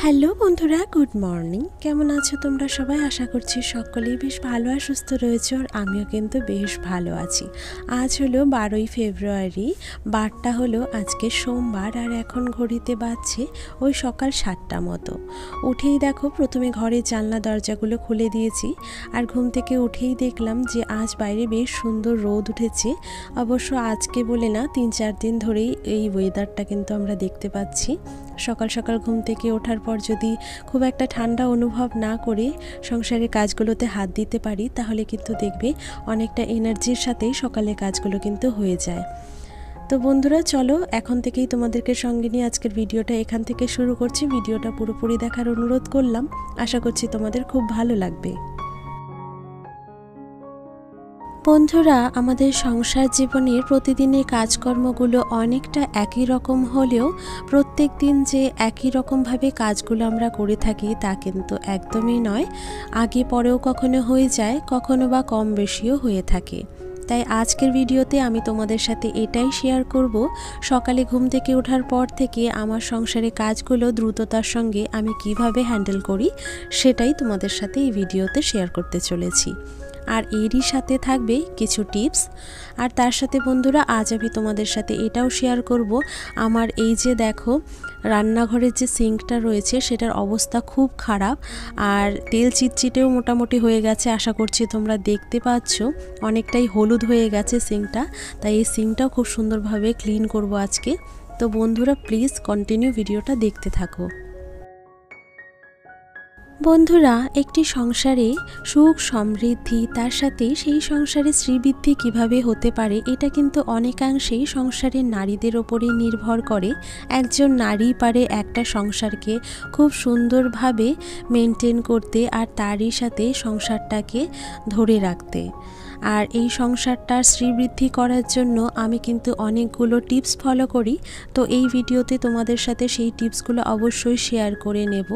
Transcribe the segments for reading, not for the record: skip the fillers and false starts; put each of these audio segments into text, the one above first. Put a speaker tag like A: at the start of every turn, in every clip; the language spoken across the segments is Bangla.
A: হ্যালো বন্ধুরা, গুড মর্নিং। কেমন আছো তোমরা সবাই? আশা করছি সকলেই বেশ ভালো আর সুস্থ রয়েছে, আর আমিও কিন্তু বেশ ভালো আছি। আজ হলো 12ই ফেব্রুয়ারি, বারটা হলো আজকে সোমবার, আর এখন ঘড়িতে বাজছে ওই সকাল 7টা মতো। উঠেই দেখো প্রথমে ঘরের জানলা দরজাগুলো খুলে দিয়েছি, আর ঘুম থেকে উঠেই দেখলাম যে আজ বাইরে বেশ সুন্দর রোদ উঠেছে। অবশ্য আজকে বলে না, 3-4 দিন ধরেই এই ওয়েদারটা কিন্তু আমরা দেখতে পাচ্ছি। সকাল সকাল ঘুম থেকে ওঠার পর যদি খুব একটা ঠান্ডা অনুভব না করে সংসারের কাজগুলোতে হাত দিতে পারি, তাহলে কিন্তু দেখবে অনেকটা এনার্জির সাথেই সকালের কাজগুলো কিন্তু হয়ে যায়। তো বন্ধুরা চলো, এখন থেকেই তোমাদেরকে সঙ্গে নিয়ে আজকের ভিডিওটা এখান থেকে শুরু করছি। ভিডিওটা পুরোপুরি দেখার অনুরোধ করলাম, আশা করছি তোমাদের খুব ভালো লাগবে। বন্ধুরা, আমাদের সংসার জীবনের প্রতিদিনের কাজকর্মগুলো অনেকটা একই রকম হলেও প্রত্যেক দিন যে একই রকমভাবে কাজগুলো আমরা করে থাকি তা কিন্তু একদমই নয়। আগে পরেও কখনো হয়ে যায়, কখনো বা কম বেশিও হয়ে থাকে। তাই আজকের ভিডিওতে আমি তোমাদের সাথে এটাই শেয়ার করব, সকালে ঘুম থেকে ওঠার পর থেকে আমার সংসারের কাজগুলো দ্রুততার সঙ্গে আমি কিভাবে হ্যান্ডেল করি, সেটাই তোমাদের সাথে এই ভিডিওতে শেয়ার করতে চলেছি। আর এরই সাথে থাকবে কিছু টিপস। আর তার সাথে বন্ধুরা, আজ আমি তোমাদের সাথে এটাও শেয়ার করব, আমার এই যে দেখো রান্নাঘরের যে সিঙ্কটা রয়েছে সেটার অবস্থা খুব খারাপ, আর তেল চিটচিটেও মোটামুটি হয়ে গেছে। আশা করছি তোমরা দেখতে পাচ্ছ অনেকটাই হলুদ হয়ে গেছে সিঙ্কটা। তাই এই সিঙ্কটাও খুব সুন্দরভাবে ক্লিন করব আজকে। তো বন্ধুরা প্লিজ কন্টিনিউ ভিডিওটা দেখতে থাকো। বন্ধুরা, একটি সংসারে সুখ সমৃদ্ধি, তার সাথে সেই সংসারে শ্রীবৃদ্ধি কিভাবে হতে পারে, এটা কিন্তু অনেকাংশেই সংসারের নারীদের ওপরে নির্ভর করে। একজন নারী পারে একটা সংসারকে খুব সুন্দরভাবে মেনটেন করতে, আর তারই সাথে সংসারটাকে ধরে রাখতে। আর এই সংসারটার শ্রীবৃদ্ধি করার জন্য আমি কিন্তু অনেকগুলো টিপস ফলো করি। তো এই ভিডিওতে তোমাদের সাথে সেই টিপসগুলো অবশ্যই শেয়ার করে নেব।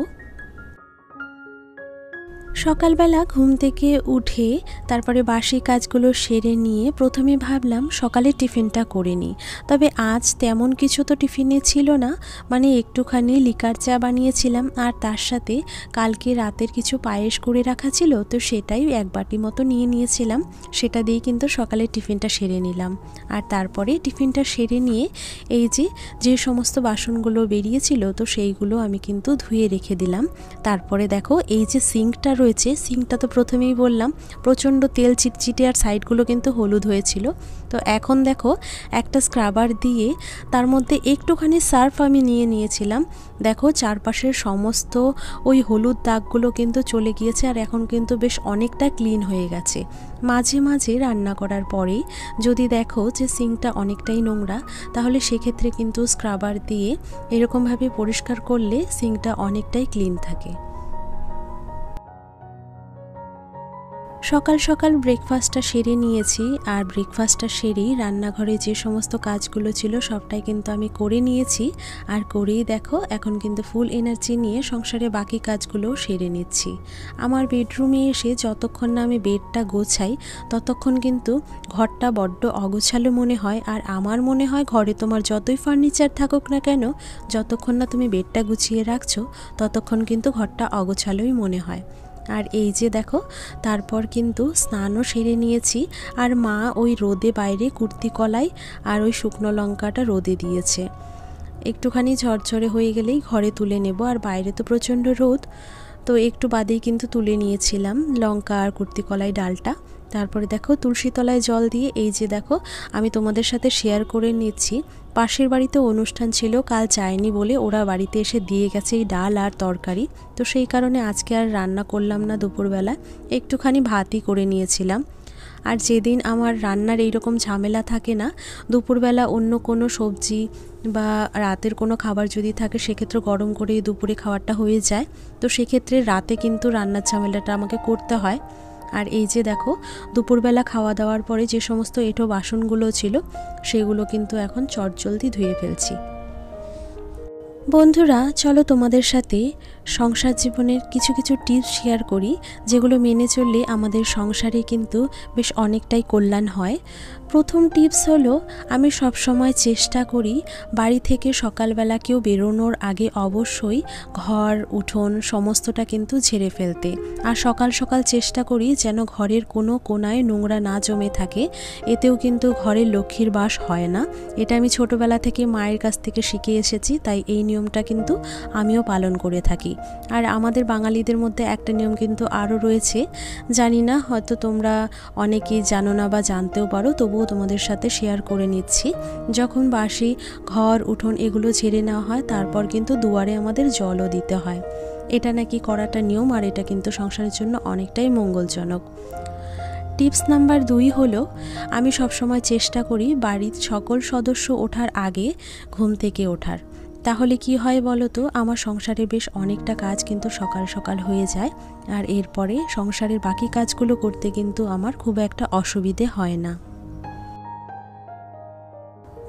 A: সকালবেলা ঘুম থেকে উঠে তারপরে বাসি কাজগুলো সেরে নিয়ে প্রথমে ভাবলাম সকালে টিফিনটা করে নিই। তবে আজ তেমন কিছু তো টিফিনে ছিল না, মানে একটুখানি লিকার চা বানিয়েছিলাম, আর তার সাথে কালকে রাতের কিছু পায়েস করে রাখা ছিল, তো সেটাই এক বাটি মতো নিয়ে নিয়েছিলাম। সেটা দিয়েই কিন্তু সকালে টিফিনটা সেরে নিলাম। আর তারপরে টিফিনটা সেরে নিয়ে এই যে সমস্ত বাসনগুলো বেরিয়েছিল, তো সেইগুলো আমি কিন্তু ধুয়ে রেখে দিলাম। তারপরে দেখো এই যে সিঙ্কটা রয়েছে, সিঙ্কটা তো প্রথমেই বললাম প্রচণ্ড তেল চিটচিটে, আর সাইডগুলো কিন্তু হলুদ হয়েছিল। তো এখন দেখো একটা স্ক্রাবার দিয়ে তার মধ্যে একটুখানি সার্ফ আমি নিয়েছিলাম। দেখো চারপাশের সমস্ত ওই হলুদ দাগগুলো কিন্তু চলে গিয়েছে, আর এখন কিন্তু বেশ অনেকটা ক্লিন হয়ে গেছে। মাঝে মাঝে রান্না করার পরেই যদি দেখো যে সিঙ্কটা অনেকটাই নোংরা, তাহলে সেক্ষেত্রে কিন্তু স্ক্রাবার দিয়ে এরকমভাবে পরিষ্কার করলে সিঙ্কটা অনেকটাই ক্লিন থাকে। সকাল সকাল ব্রেকফাস্টটা সেরে নিয়েছি, আর ব্রেকফাস্টটা সেরেই রান্নাঘরে যে সমস্ত কাজগুলো ছিল সবটাই কিন্তু আমি করে নিয়েছি। আর করেই দেখো এখন কিন্তু ফুল এনার্জি নিয়ে সংসারে বাকি কাজগুলোও সেরে নিচ্ছি। আমার বেডরুমে এসে যতক্ষণ না আমি বেডটা গোছাই, ততক্ষণ কিন্তু ঘরটা বড্ড অগোছালো মনে হয়। আর আমার মনে হয় ঘরে তোমার যতই ফার্নিচার থাকুক না কেন, যতক্ষণ না তুমি বেডটা গুছিয়ে রাখছো, ততক্ষণ কিন্তু ঘরটা অগোছালোই মনে হয়। আর এই যে দেখো তারপর কিন্তু স্নানও সেরে নিয়েছি, আর মা ওই রোদে বাইরে কুর্তি কলাই আর ওই শুকনো লঙ্কাটা রোদে দিয়েছে। একটুখানি ঝরঝরে হয়ে গেলেই ঘরে তুলে নেব, আর বাইরে তো প্রচণ্ড রোদ, তো একটু বাদেই কিন্তু তুলে নিয়েছিলাম লঙ্কা আর কুর্তি কলাই ডালটা। তারপরে দেখো তুলসী তলায় জল দিয়ে এই যে দেখো আমি তোমাদের সাথে শেয়ার করে নিচ্ছি, পাশের বাড়িতে অনুষ্ঠান ছিল, কাল যায়নি বলে ওরা বাড়িতে এসে দিয়ে গেছে এই ডাল আর তরকারি। তো সেই কারণে আজকে আর রান্না করলাম না, দুপুরবেলা একটুখানি ভাতই করে নিয়েছিলাম। আর যেদিন আমার রান্নার এইরকম ঝামেলা থাকে না, দুপুরবেলা অন্য কোনো সবজি বা রাতের কোনো খাবার যদি থাকে, সেক্ষেত্রে গরম করে দুপুরে খাবারটা হয়ে যায়। তো সেক্ষেত্রে রাতে কিন্তু রান্নার ঝামেলাটা আমাকে করতে হয়। আর এই যে দেখো দুপুরবেলা খাওয়া দাওয়ার পরে যে সমস্ত এঁটো বাসনগুলো ছিল, সেগুলো কিন্তু এখন চটজলদি ধুয়ে ফেলছি। বন্ধুরা চলো তোমাদের সাথে সংসার জীবনের কিছু কিছু টিপস শেয়ার করি, যেগুলো মেনে চললে আমাদের সংসারে কিন্তু বেশ অনেকটাই কল্যাণ হয়। প্রথম টিপস হলো, আমি সবসময় চেষ্টা করি বাড়ি থেকে সকালবেলা কেউ বেরোনোর আগে অবশ্যই ঘর উঠোন সমস্তটা কিন্তু ঝেড়ে ফেলতে। আর সকাল সকাল চেষ্টা করি যেন ঘরের কোনো কোনায় নোংরা না জমে থাকে, এতেও কিন্তু ঘরের লক্ষ্মীর বাস হয় না। এটা আমি ছোটোবেলা থেকে মায়ের কাছ থেকে শিখে এসেছি, তাই এই নিয়মটা কিন্তু আমিও পালন করে থাকি। আর আমাদের বাঙালিদের মধ্যে একটা নিয়ম কিন্তু আরও রয়েছে, জানি না হয়তো তোমরা অনেকেই জানো না বা জানতেও পারো, তবুও তোমাদের সাথে শেয়ার করে নিচ্ছি। যখন বাসি ঘর উঠোন এগুলো ঝেড়ে নেওয়া হয়, তারপর কিন্তু দুয়ারে আমাদের জলও দিতে হয়। এটা নাকি করাটা নিয়ম, আর এটা কিন্তু সংসারের জন্য অনেকটাই মঙ্গলজনক। টিপস নাম্বার 2 হলো, আমি সবসময় চেষ্টা করি বাড়ির সকল সদস্য ওঠার আগে ঘুম থেকে ওঠার। তাহলে কি হয় বলো তো, আমার সংসারে বেশ অনেকটা কাজ কিন্তু সকাল সকাল হয়ে যায়, আর এরপরে সংসারের বাকি কাজগুলো করতে কিন্তু আমার খুব একটা অসুবিধে হয় না।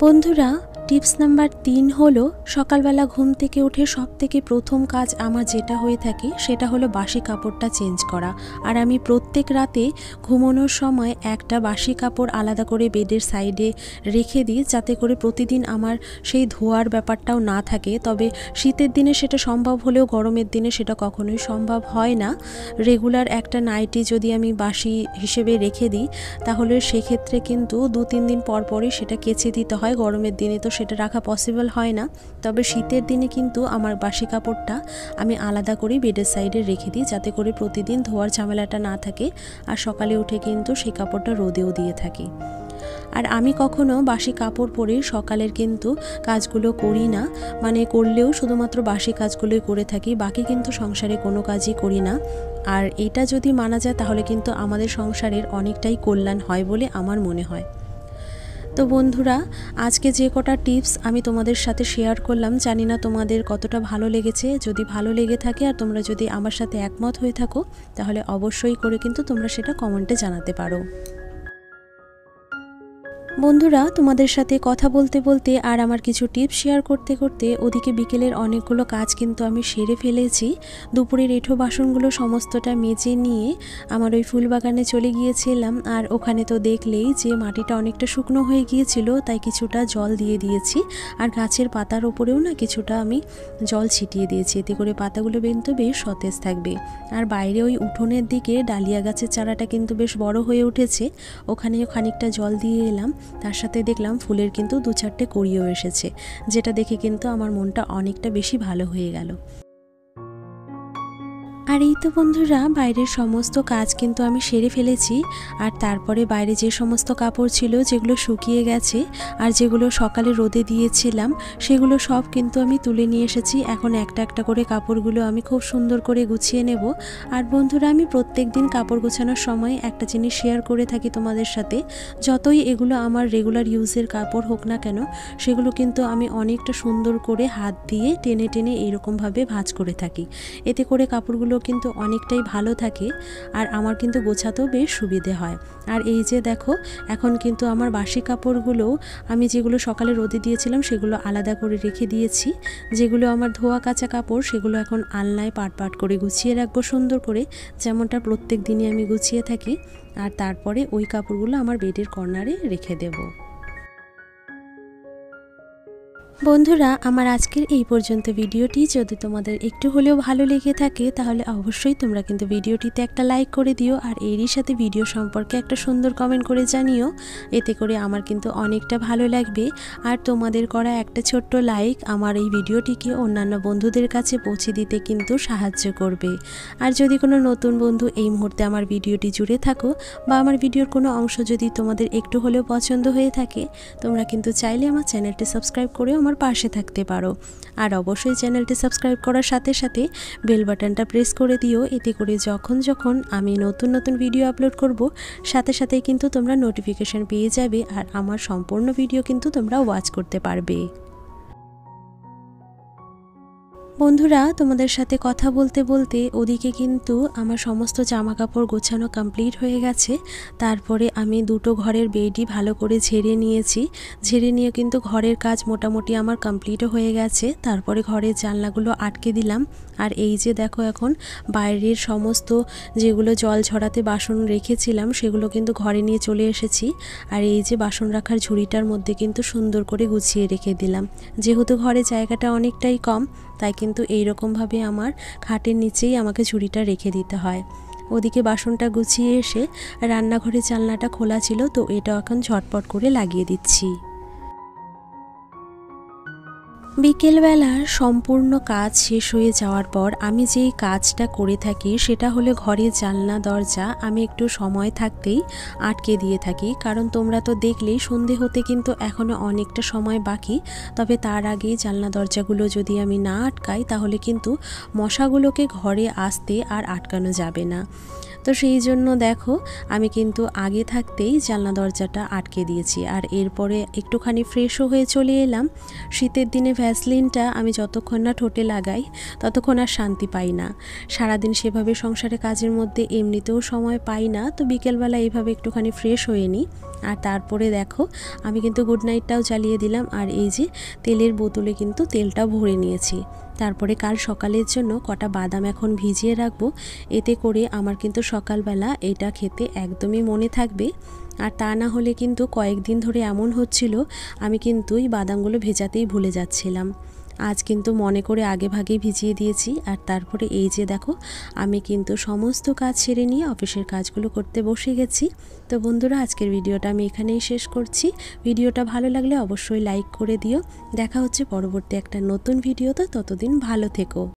A: বন্ধুরা টিপস নাম্বার 3 হলো, সকালবেলা ঘুম থেকে উঠে সব থেকে প্রথম কাজ আমার যেটা হয়ে থাকে সেটা হলো বাসি কাপড়টা চেঞ্জ করা। আর আমি প্রত্যেক রাতে ঘুমানোর সময় একটা বাসি কাপড় আলাদা করে বেডের সাইডে রেখে দিই, যাতে করে প্রতিদিন আমার সেই ধোয়ার ব্যাপারটাও না থাকে। তবে শীতের দিনে সেটা সম্ভব হলেও গরমের দিনে সেটা কখনোই সম্ভব হয় না। রেগুলার একটা নাইটি যদি আমি বাসি হিসেবে রেখে দিই, তাহলে সেক্ষেত্রে কিন্তু 2-3 দিন পর পরই সেটা কেচে দিতে হয়। গরমের দিনে তো সেটা রাখা পসিবল হয় না। তবে শীতের দিনে কিন্তু আমার বাসি কাপড়টা আমি আলাদা করে বেডের সাইডে রেখে দিই, যাতে করে প্রতিদিন ধোয়ার ঝামেলাটা না থাকে। আর সকালে উঠে কিন্তু সেই কাপড়টা রোদেও দিয়ে থাকি। আর আমি কখনো বাসি কাপড় পরে সকালের কিন্তু কাজগুলো করি না, মানে করলেও শুধুমাত্র বাসি কাজগুলোই করে থাকি, বাকি কিন্তু সংসারে কোনো কাজই করি না। আর এটা যদি মানা যায় তাহলে কিন্তু আমাদের সংসারের অনেকটাই কল্যাণ হয় বলে আমার মনে হয়। তো বন্ধুরা আজকে যে কটা টিপস আমি তোমাদের সাথে শেয়ার করলাম, জানি না তোমাদের কতটা ভালো লেগেছে। যদি ভালো লেগে থাকে আর তোমরা যদি আমার সাথে একমত হয়ে থাকো, তাহলে অবশ্যই করে কিন্তু তোমরা সেটা কমেন্টে জানাতে পারো। বন্ধুরা তোমাদের সাথে কথা বলতে বলতে আর আমার কিছু টিপস শেয়ার করতে করতে ওদিকে বিকেলের অনেকগুলো কাজ কিন্তু আমি সেরে ফেলেছি। দুপুরের এঁঠো বাসনগুলো সমস্তটা মেজে নিয়ে আমার ওই ফুল বাগানে চলে গিয়েছিলাম। আর ওখানে তো দেখলেই যে মাটিটা অনেকটা শুকনো হয়ে গিয়েছিল, তাই কিছুটা জল দিয়ে দিয়েছি। আর গাছের পাতার ওপরেও না কিছুটা আমি জল ছিটিয়ে দিয়েছি, এতে করে পাতাগুলো কিন্তু বেশ সতেজ থাকবে। আর বাইরে ওই উঠোনের দিকে ডালিয়া গাছের চারাটা কিন্তু বেশ বড় হয়ে উঠেছে, ওখানেও খানিকটা জল দিয়ে এলাম। তার সাথে দেখলাম ফুলের কিন্তু 2-4টে কড়িও এসেছে, যেটা দেখে কিন্তু আমার মনটা অনেকটা বেশি ভালো হয়ে গেল। আর এই তো বন্ধুরা বাইরের সমস্ত কাজ কিন্তু আমি সেরে ফেলেছি। আর তারপরে বাইরে যে সমস্ত কাপড় ছিল যেগুলো শুকিয়ে গেছে আর যেগুলো সকালে রোদে দিয়েছিলাম, সেগুলো সব কিন্তু আমি তুলে নিয়ে এসেছি। এখন একটা একটা করে কাপড়গুলো আমি খুব সুন্দর করে গুছিয়ে নেব। আর বন্ধুরা আমি প্রত্যেক দিন কাপড় গোছানোর সময় একটা জিনিস শেয়ার করে থাকি তোমাদের সাথে, যতই এগুলো আমার রেগুলার ইউজের কাপড় হোক না কেন, সেগুলো কিন্তু আমি অনেকটা সুন্দর করে হাত দিয়ে টেনে টেনে এইরকমভাবে ভাঁজ করে থাকি। এতে করে কাপড়গুলো কিন্তু অনেকটাই ভালো থাকে, আর আমার কিন্তু গোছাতেও বেশ সুবিধে হয়। আর এই যে দেখো, এখন কিন্তু আমার বাসি কাপড়গুলো আমি যেগুলো সকালে রোদে দিয়েছিলাম সেগুলো আলাদা করে রেখে দিয়েছি। যেগুলো আমার ধোয়া কাচা কাপড় সেগুলো এখন আলনায় পাট পাট করে গুছিয়ে রাখবো সুন্দর করে, যেমনটা প্রত্যেক দিনই আমি গুছিয়ে থাকি। আর তারপরে ওই কাপড়গুলো আমার বেডের কর্নারে রেখে দেবো। বন্ধুরা আমার আজকের এই পর্যন্ত ভিডিওটি যদি তোমাদের একটু হলেও ভালো লেগে থাকে, তাহলে অবশ্যই তোমরা কিন্তু ভিডিওটিতে একটা লাইক করে দিও। আর এরই সাথে ভিডিও সম্পর্কে একটা সুন্দর কমেন্ট করে জানিও, এতে করে আমার কিন্তু অনেকটা ভালো লাগবে। আর তোমাদের করা একটা ছোট্ট লাইক আমার এই ভিডিওটিকে অন্যান্য বন্ধুদের কাছে পৌঁছে দিতে কিন্তু সাহায্য করবে। আর যদি কোনো নতুন বন্ধু এই মুহূর্তে আমার ভিডিওটি জুড়ে থাকো, বা আমার ভিডিওর কোনো অংশ যদি তোমাদের একটু হলেও পছন্দ হয়ে থাকে, তোমরা কিন্তু চাইলে আমার চ্যানেলটি সাবস্ক্রাইব করেও আমার পাশে থাকতে পারো। আর অবশ্যই চ্যানেলটি সাবস্ক্রাইব করার সাথে সাথে বেল বাটনটা প্রেস করে দিও, এতে করে যখন যখন আমি নতুন নতুন ভিডিও আপলোড করব, সাথে সাথেই কিন্তু তোমরা নোটিফিকেশন পেয়ে যাবে, আর আমার সম্পূর্ণ ভিডিও কিন্তু তোমরা ওয়াচ করতে পারবে। বন্ধুরা, তোমাদের সাথে কথা বলতে বলতে ওদিকে কিন্তু আমার সমস্ত জামা কাপড় গোছানো কমপ্লিট হয়ে গেছে। তারপরে আমি দুটো ঘরের বেডই ভালো করে ঝেড়ে নিয়েছি। ঝেড়ে নিয়ে কিন্তু ঘরের কাজ মোটামুটি আমার কমপ্লিটও হয়ে গেছে। তারপরে ঘরের জানলাগুলো আটকে দিলাম। আর এই যে দেখো, এখন বাইরের সমস্ত যেগুলো জল ঝরাতে বাসন রেখেছিলাম সেগুলো কিন্তু ঘরে নিয়ে চলে এসেছি। আর এই যে বাসন রাখার ঝুড়িটার মধ্যে কিন্তু সুন্দর করে গুছিয়ে রেখে দিলাম। যেহেতু ঘরে জায়গাটা অনেকটাই কম, তাই কিন্তু এইরকমভাবে আমার খাটের নিচেই আমাকে ঝুড়িটা রেখে দিতে হয়। ওদিকে বাসনটা গুছিয়ে এসে রান্নাঘরের জানলাটা খোলা ছিল, তো এটা এখন ঝটপট করে লাগিয়ে দিচ্ছি। বিকেলবেলার সম্পূর্ণ কাজ শেষ হয়ে যাওয়ার পর আমি যেই কাজটা করে থাকি সেটা হলো ঘরের জানলা দরজা আমি একটু সময় থাকতেই আটকে দিয়ে থাকি। কারণ তোমরা তো দেখলেই সন্ধে হতে কিন্তু এখনও অনেকটা সময় বাকি। তবে তার আগেই জানলা দরজাগুলো যদি আমি না আটকাই তাহলে কিন্তু মশাগুলোকে ঘরে আসতে আর আটকানো যাবে না। তো সেই জন্য দেখো, আমি কিন্তু আগে থাকতেই জানলা দরজাটা আটকে দিয়েছি। আর এরপরে একটুখানি ফ্রেশও হয়ে চলে এলাম। শীতের দিনে ভ্যাসলিনটা আমি যতক্ষণ না ঠোঁটে লাগাই ততক্ষণ আর শান্তি পাই না। সারাদিন সেভাবে সংসারে কাজের মধ্যে এমনিতেও সময় পাই না, তো বিকেলবেলা এইভাবে একটুখানি ফ্রেশ হয়ে নিই। আর তারপরে দেখো, আমি কিন্তু গুড নাইটটাও জ্বালিয়ে দিলাম। আর এই যে তেলের বোতলে কিন্তু তেলটা ভরে নিয়েছি। তারপরে কাল সকালের জন্য কটা বাদাম এখন ভিজিয়ে রাখবো। এতে করে আমার কিন্তু সকালবেলা এটা খেতে একদমই মনে থাকবে। আর তা না হলে কিন্তু কয়েকদিন ধরে এমন হচ্ছিল আমি কিন্তু এই বাদামগুলো ভেজাতেই ভুলে যাচ্ছিলাম। আজ কিন্তু মনে করে আগে ভাগেই ভিজিয়ে দিয়েছি। আর তারপরে এই যে দেখো, আমি কিন্তু সমস্ত কাজ সেরে নিয়ে অফিসের কাজগুলো করতে বসে গেছি। তো বন্ধুরা, আজকের ভিডিওটা আমি এখানেই শেষ করছি। ভিডিওটা ভালো লাগলে অবশ্যই লাইক করে দিও। দেখা হচ্ছে পরবর্তী একটা নতুন ভিডিওতে। ততদিন ভালো থেকো।